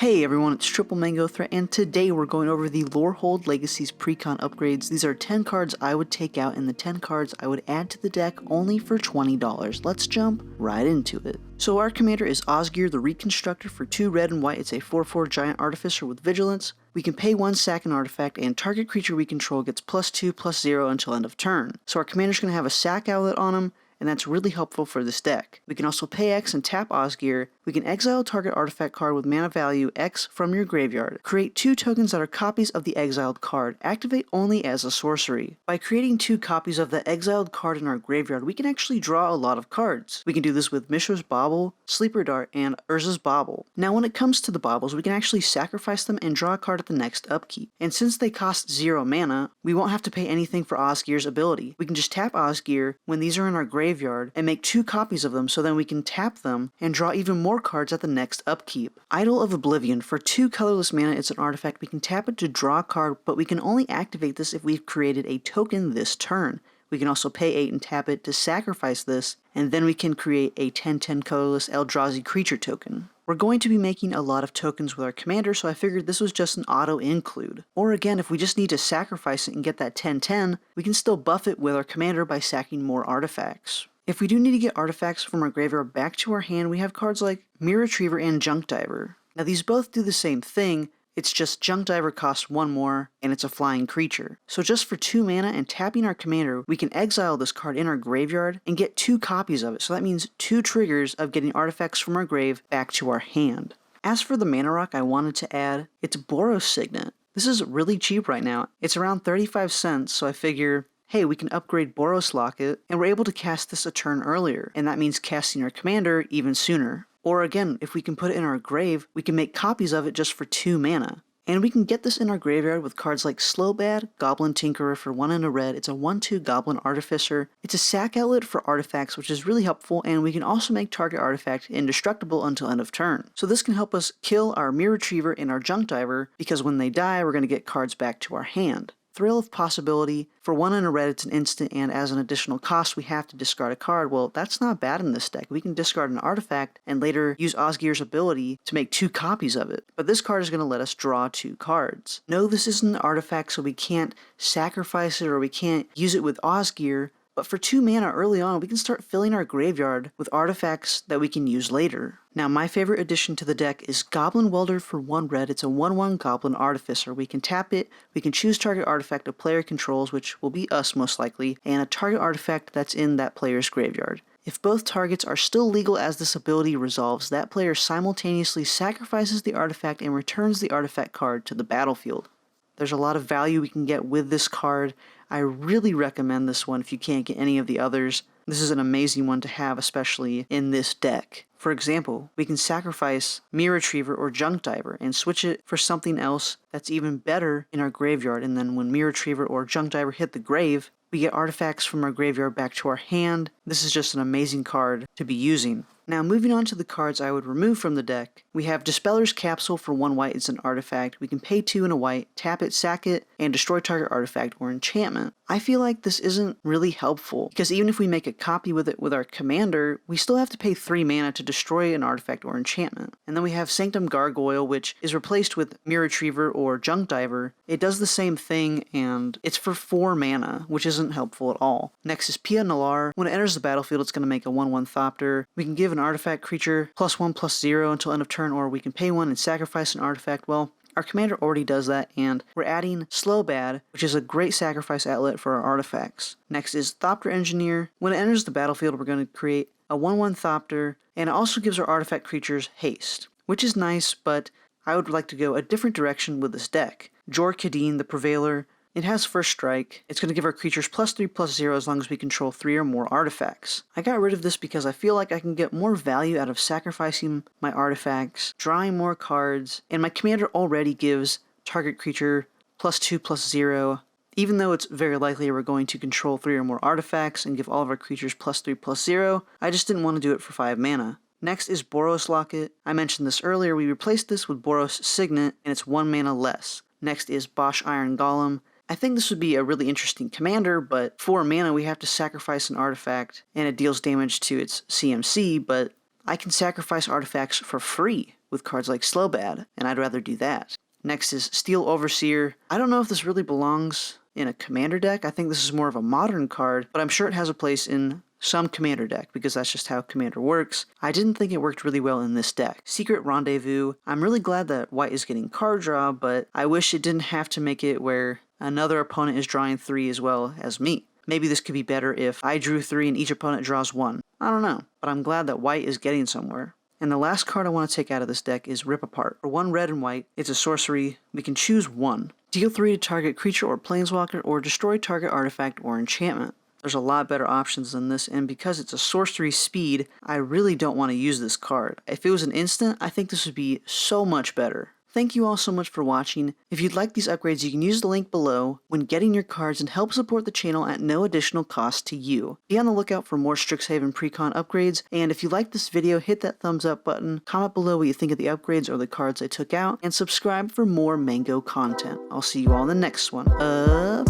Hey everyone, it's Triple Mango Threat, and today we're going over the Lorehold Legacies Precon upgrades. These are 10 cards I would take out and the 10 cards I would add to the deck only for $20. Let's jump right into it. So our commander is Osgir the Reconstructor for 2 red and white. It's a 4/4 giant artificer with vigilance. We can pay 1, sack an artifact, and target creature we control gets +2/+0 until end of turn. So our commander's going to have a sack outlet on him, and that's really helpful for this deck. We can also pay X and tap Osgir. We can exile a target artifact card with mana value X from your graveyard. Create 2 tokens that are copies of the exiled card. Activate only as a sorcery. By creating 2 copies of the exiled card in our graveyard, we can actually draw a lot of cards. We can do this with Mishra's Bauble, Sleeper Dart, and Urza's Bauble. Now when it comes to the baubles, we can actually sacrifice them and draw a card at the next upkeep. And since they cost 0 mana, we won't have to pay anything for Osgir's ability. We can just tap Osgir when these are in our graveyard and make 2 copies of them, so then we can tap them and draw even more cards at the next upkeep. Idol of Oblivion. For 2 colorless mana, it's an artifact. We can tap it to draw a card, but we can only activate this if we've created a token this turn. We can also pay 8 and tap it to sacrifice this, and then we can create a 10/10 colorless Eldrazi creature token. We're going to be making a lot of tokens with our commander, so I figured this was just an auto include. Or again, if we just need to sacrifice it and get that 10/10, we can still buff it with our commander by sacking more artifacts. If we do need to get artifacts from our graveyard back to our hand, we have cards like Mirror Retriever and Junk Diver. Now these both do the same thing, it's just Junk Diver costs 1 more, and it's a flying creature. So just for 2 mana and tapping our commander, we can exile this card in our graveyard and get 2 copies of it, so that means 2 triggers of getting artifacts from our grave back to our hand. As for the mana rock I wanted to add, it's Boros Signet. This is really cheap right now, it's around 35 cents, so I figure, hey, we can upgrade Boros Locket, and we're able to cast this a turn earlier, and that means casting our commander even sooner. Or again, if we can put it in our grave, we can make copies of it just for 2 mana. And we can get this in our graveyard with cards like Slowbad, Goblin Tinkerer for 1 and a red. It's a 1/2 Goblin Artificer. It's a sack outlet for artifacts, which is really helpful, and we can also make target artifact indestructible until end of turn. So this can help us kill our Mirror Retriever and our Junk Diver, because when they die, we're going to get cards back to our hand. Thrill of Possibility. For 1 and a red, it's an instant, and as an additional cost, we have to discard a card. Well, that's not bad in this deck. We can discard an artifact and later use Osgir's ability to make 2 copies of it. But this card is going to let us draw 2 cards. No, this isn't an artifact, so we can't sacrifice it or we can't use it with Osgir. But for 2 mana early on, we can start filling our graveyard with artifacts that we can use later. Now my favorite addition to the deck is Goblin Welder for 1 red. It's a 1/1 Goblin Artificer. We can tap it, we can choose target artifact a player controls, which will be us most likely, and a target artifact that's in that player's graveyard. If both targets are still legal as this ability resolves, that player simultaneously sacrifices the artifact and returns the artifact card to the battlefield. There's a lot of value we can get with this card. I really recommend this one if you can't get any of the others. This is an amazing one to have, especially in this deck. For example, we can sacrifice Mirror Retriever or Junk Diver and switch it for something else that's even better in our graveyard, and then when Mirror Retriever or Junk Diver hit the grave, we get artifacts from our graveyard back to our hand. This is just an amazing card to be using. Now moving on to the cards I would remove from the deck, we have Dispeller's Capsule for 1 white. It's an artifact. We can pay 2 and a white, tap it, sack it, and destroy target artifact or enchantment. I feel like this isn't really helpful, because even if we make a copy with it with our commander, we still have to pay 3 mana to destroy an artifact or enchantment. And then we have Sanctum Gargoyle, which is replaced with Mirror Retriever or Junk Diver. It does the same thing, and it's for 4 mana, which isn't helpful at all. Next is Pia Nalar. When it enters the battlefield, it's going to make a 1/1 Thopter. We can give an artifact creature +1/+0 until end of turn, or we can pay 1 and sacrifice an artifact. Well, our commander already does that, and we're adding Slowbad, which is a great sacrifice outlet for our artifacts. Next is Thopter Engineer. When it enters the battlefield, we're going to create a 1/1 Thopter, and it also gives our artifact creatures haste, which is nice, but I would like to go a different direction with this deck. Jor Kadeen, the Prevailer. It has First Strike. It's going to give our creatures +3/+0 as long as we control 3 or more artifacts. I got rid of this because I feel like I can get more value out of sacrificing my artifacts, drawing more cards, and my commander already gives target creature +2/+0. Even though it's very likely we're going to control 3 or more artifacts and give all of our creatures +3/+0, I just didn't want to do it for 5 mana. Next is Boros Locket. I mentioned this earlier, we replaced this with Boros Signet, and it's 1 mana less. Next is Bosch Iron Golem. I think this would be a really interesting commander, but 4 mana we have to sacrifice an artifact, and it deals damage to its CMC, but I can sacrifice artifacts for free with cards like Slowbad, and I'd rather do that. Next is Steel Overseer. I don't know if this really belongs in a commander deck. I think this is more of a modern card, but I'm sure it has a place in some commander deck because that's just how commander works. I didn't think it worked really well in this deck. Secret Rendezvous. I'm really glad that white is getting card draw, but I wish it didn't have to make it where another opponent is drawing 3 as well as me. Maybe this could be better if I drew 3 and each opponent draws 1. I don't know, but I'm glad that white is getting somewhere. And the last card I want to take out of this deck is Rip Apart. For 1 red and white, it's a sorcery. We can choose 1. Deal 3 to target creature or planeswalker, or destroy target artifact or enchantment. There's a lot better options than this, and because it's a sorcery speed, I really don't want to use this card. If it was an instant, I think this would be so much better. Thank you all so much for watching. If you'd like these upgrades, you can use the link below when getting your cards and help support the channel at no additional cost to you. Be on the lookout for more Strixhaven Precon upgrades, and if you like this video, hit that thumbs up button, comment below what you think of the upgrades or the cards I took out, and subscribe for more Mango content. I'll see you all in the next one.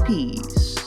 Peace.